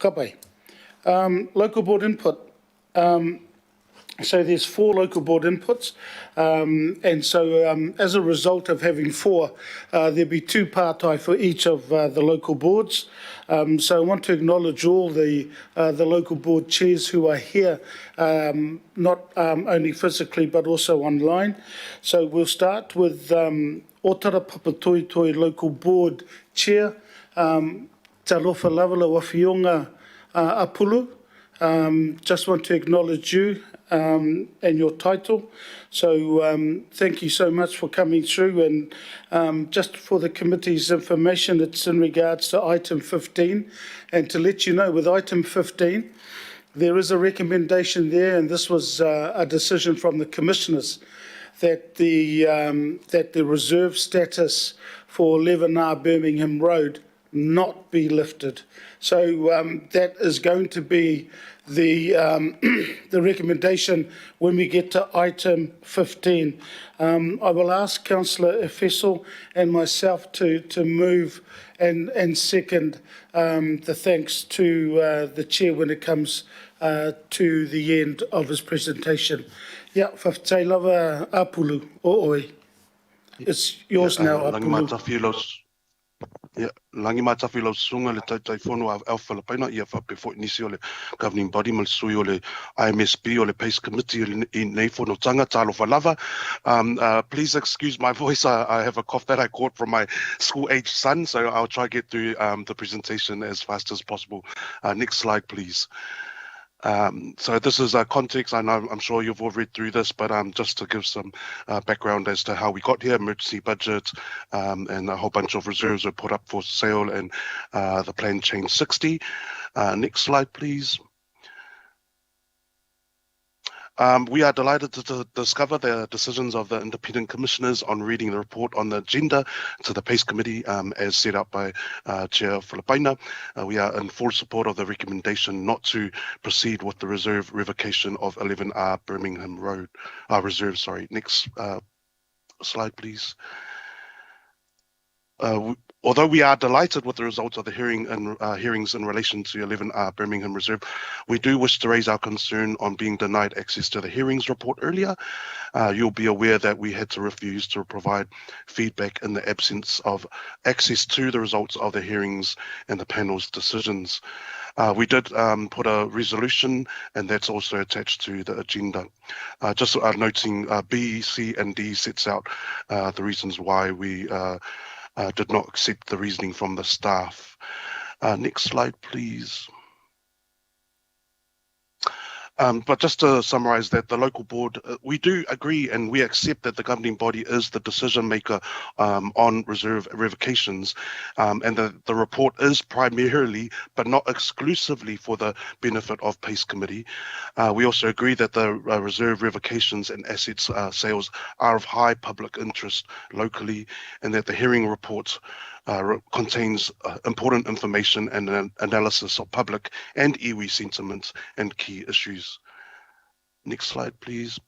Kapai. Local board input. So there's 4 local board inputs, and so as a result of having 4, there'll be 2 pārtai for each of the local boards. So I want to acknowledge all the local board chairs who are here, not only physically but also online. So we'll start with Otara Papatoetoe Local Board Chair, Talofa Lavala Wawhionga Apulu. Just want to acknowledge you and your title. So thank you so much for coming through. And just for the committee's information, it's in regards to item 15. And to let you know, with item 15, there is a recommendation there, and this was a decision from the commissioners, that the reserve status for 11R Birmingham Road not be lifted. So that is going to be the the recommendation when we get to item 15. I will ask Councillor Efessel and myself to move and second the thanks to the chair when it comes to the end of his presentation. Yeah, whawhitei lava Apulu, o'oi. It's yours now, Apulu. Yeah, langi matafi lo sunga le tai fono au Whalapaina ia before nisi o le governing body mal sui o le IMSB o le PACE committee in nei fono tanga talo whalava. Please excuse my voice. I have a cough that I caught from my school-aged son, so I'll try to get through the presentation as fast as possible. Next slide, please. So this is context. I know, I'm sure you've all read through this, but just to give some background as to how we got here, emergency budget, and a whole bunch of reserves were put up for sale, and the plan changed 60. Next slide, please. We are delighted to discover the decisions of the independent commissioners on reading the report on the agenda to the PACE committee as set up by Chair Whalapaina. We are in full support of the recommendation not to proceed with the reserve revocation of 11R Birmingham Road, reserve, sorry. Next slide, please. Although we are delighted with the results of the hearings in relation to 11R Birmingham Reserve, we do wish to raise our concern on being denied access to the hearings report earlier. You'll be aware that we had to refuse to provide feedback in the absence of access to the results of the hearings and the panel's decisions. We did put a resolution, and that's also attached to the agenda. Just noting B, C, and D sets out the reasons why we did not accept the reasoning from the staff. Next slide, please. But just to summarise that, the local board, we do agree and we accept that the governing body is the decision maker on reserve revocations, and the report is primarily, but not exclusively, for the benefit of PACE committee. We also agree that the reserve revocations and assets sales are of high public interest locally, and that the hearing report contains important information and an analysis of public and iwi sentiments and key issues. Next slide, please.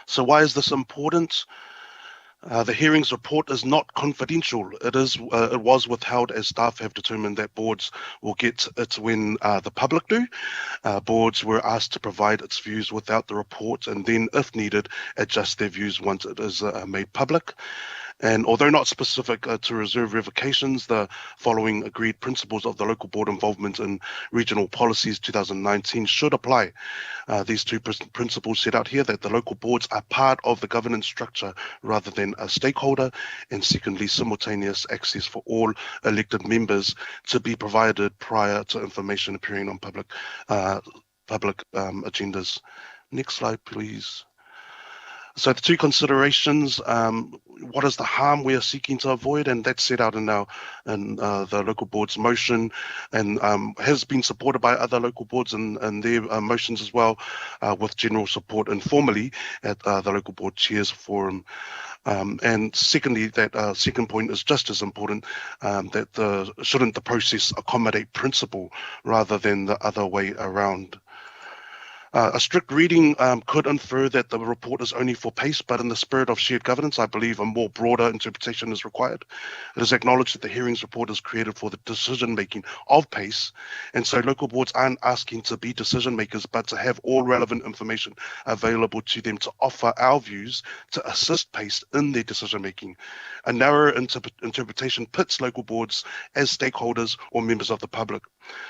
So why is this important? The hearings report is not confidential. It was withheld as staff have determined that boards will get it when the public do. Boards were asked to provide its views without the report, and then, if needed, adjust their views once it is made public. And although not specific to reserve revocations, the following agreed principles of the local board involvement in regional policies 2019 should apply. These 2 principles set out here: that the local boards are part of the governance structure rather than a stakeholder, and secondly, simultaneous access for all elected members to be provided prior to information appearing on public agendas. Next slide, please. So the 2 considerations, what is the harm we are seeking to avoid? And that's set out in the local board's motion, and has been supported by other local boards and their motions as well, with general support informally at the local board chairs forum. And secondly, that second point is just as important, that shouldn't the process accommodate principle rather than the other way around? A strict reading could infer that the report is only for PACE, but in the spirit of shared governance, I believe a more broader interpretation is required. It is acknowledged that the hearings report is created for the decision-making of PACE, and so local boards aren't asking to be decision-makers, but to have all relevant information available to them to offer our views to assist PACE in their decision-making. A narrower interpretation pits local boards as stakeholders or members of the public.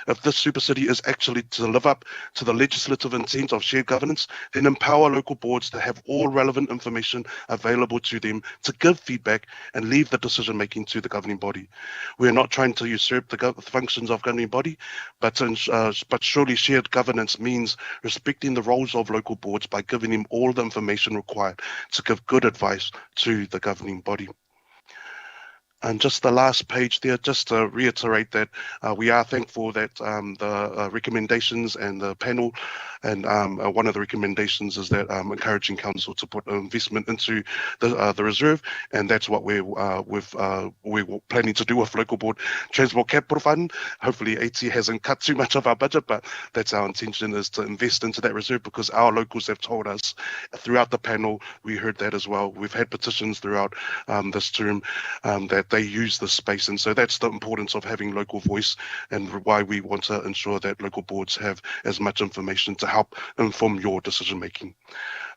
If this super city is actually to live up to the legislative intent of shared governance, then empower local boards to have all relevant information available to them to give feedback and leave the decision making to the governing body. We are not trying to usurp the functions of governing body, but surely shared governance means respecting the roles of local boards by giving them all the information required to give good advice to the governing body. And just the last page there, just to reiterate that we are thankful that the recommendations and the panel, and one of the recommendations is that encouraging council to put investment into the reserve, and that's what we're planning to do with local board transport capital fund. Hopefully AT hasn't cut too much of our budget, but that's our intention, is to invest into that reserve, because our locals have told us throughout the panel, we heard that as well. We've had petitions throughout this term that they use this space, and so that's the importance of having local voice, and why we want to ensure that local boards have as much information to help inform your decision making.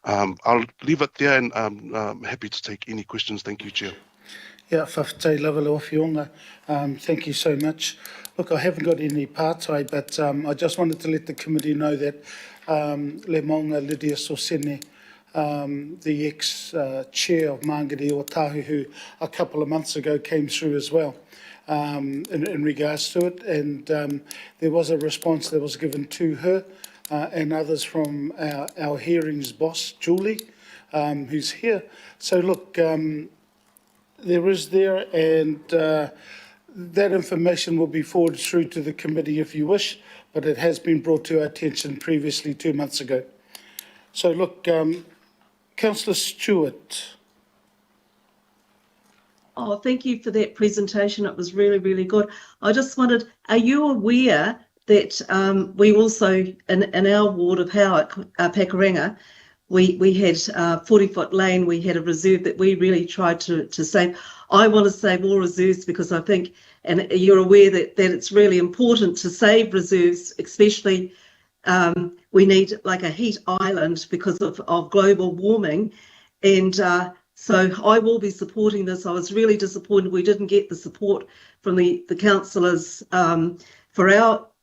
I'll leave it there, and I'm happy to take any questions. Thank you, Chair. Yeah, whawhitai lawa lawa whionga. Thank you so much. Look, I haven't got any pātai, but I just wanted to let the committee know that Le Maunga Lydia Sosene, the ex-chair of Māngere o Tahu, who a couple of months ago came through as well in regards to it. And there was a response that was given to her and others from our hearings boss, Julie, who's here. So look, there is there, and that information will be forwarded through to the committee if you wish, but it has been brought to our attention previously 2 months ago. So look, Councillor Stewart. Oh, thank you for that presentation. It was really, really good. I just wondered, are you aware that we also, in our ward of Howick, Pakuranga, we had 40-foot lane, we had a reserve that we really tried to save. I want to save all reserves because I think, and you're aware that it's really important to save reserves, especially we need like a heat island because of global warming. And so I will be supporting this. I was really disappointed we didn't get the support from the councillors for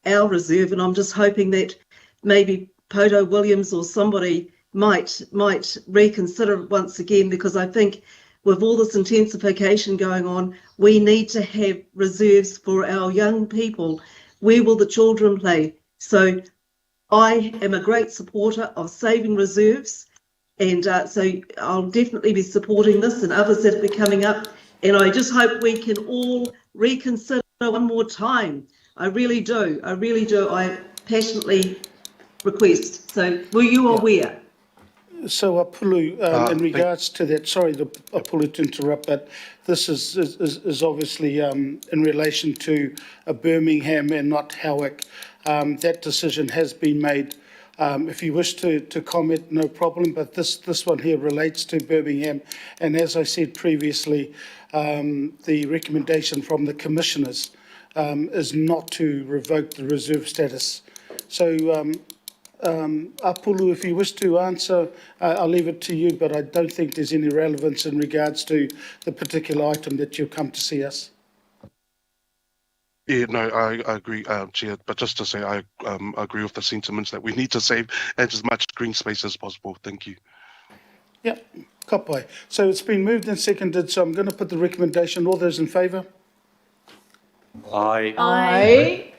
our reserve, and I'm just hoping that maybe Poto Williams or somebody might reconsider it once again, because I think with all this intensification going on, we need to have reserves for our young people. Where will the children play? So I am a great supporter of saving reserves, and so I'll definitely be supporting this and others that will be coming up, and I just hope we can all reconsider one more time. I really do. I passionately request. So were you aware? So Apulu, in regards to that, sorry Apulu to interrupt, but this is obviously in relation to Birmingham and not Howick. That decision has been made. If you wish to comment, no problem, but this one here relates to Birmingham. And as I said previously, the recommendation from the commissioners is not to revoke the reserve status. So Apulu, if you wish to answer, I'll leave it to you, but I don't think there's any relevance in regards to the particular item that you've come to see us. Yeah, no, I agree, Chair, but just to say I agree with the sentiments that we need to save as much green space as possible. Thank you. Yeah, kapai. So it's been moved and seconded, so I'm going to put the recommendation. All those in favour? Aye. Aye.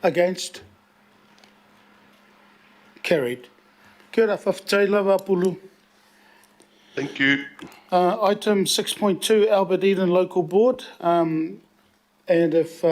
Against? Carried. Kia ora, whawhitai lawa Apulu. Thank you. Item 6.2, Albert Eden Local Board. And if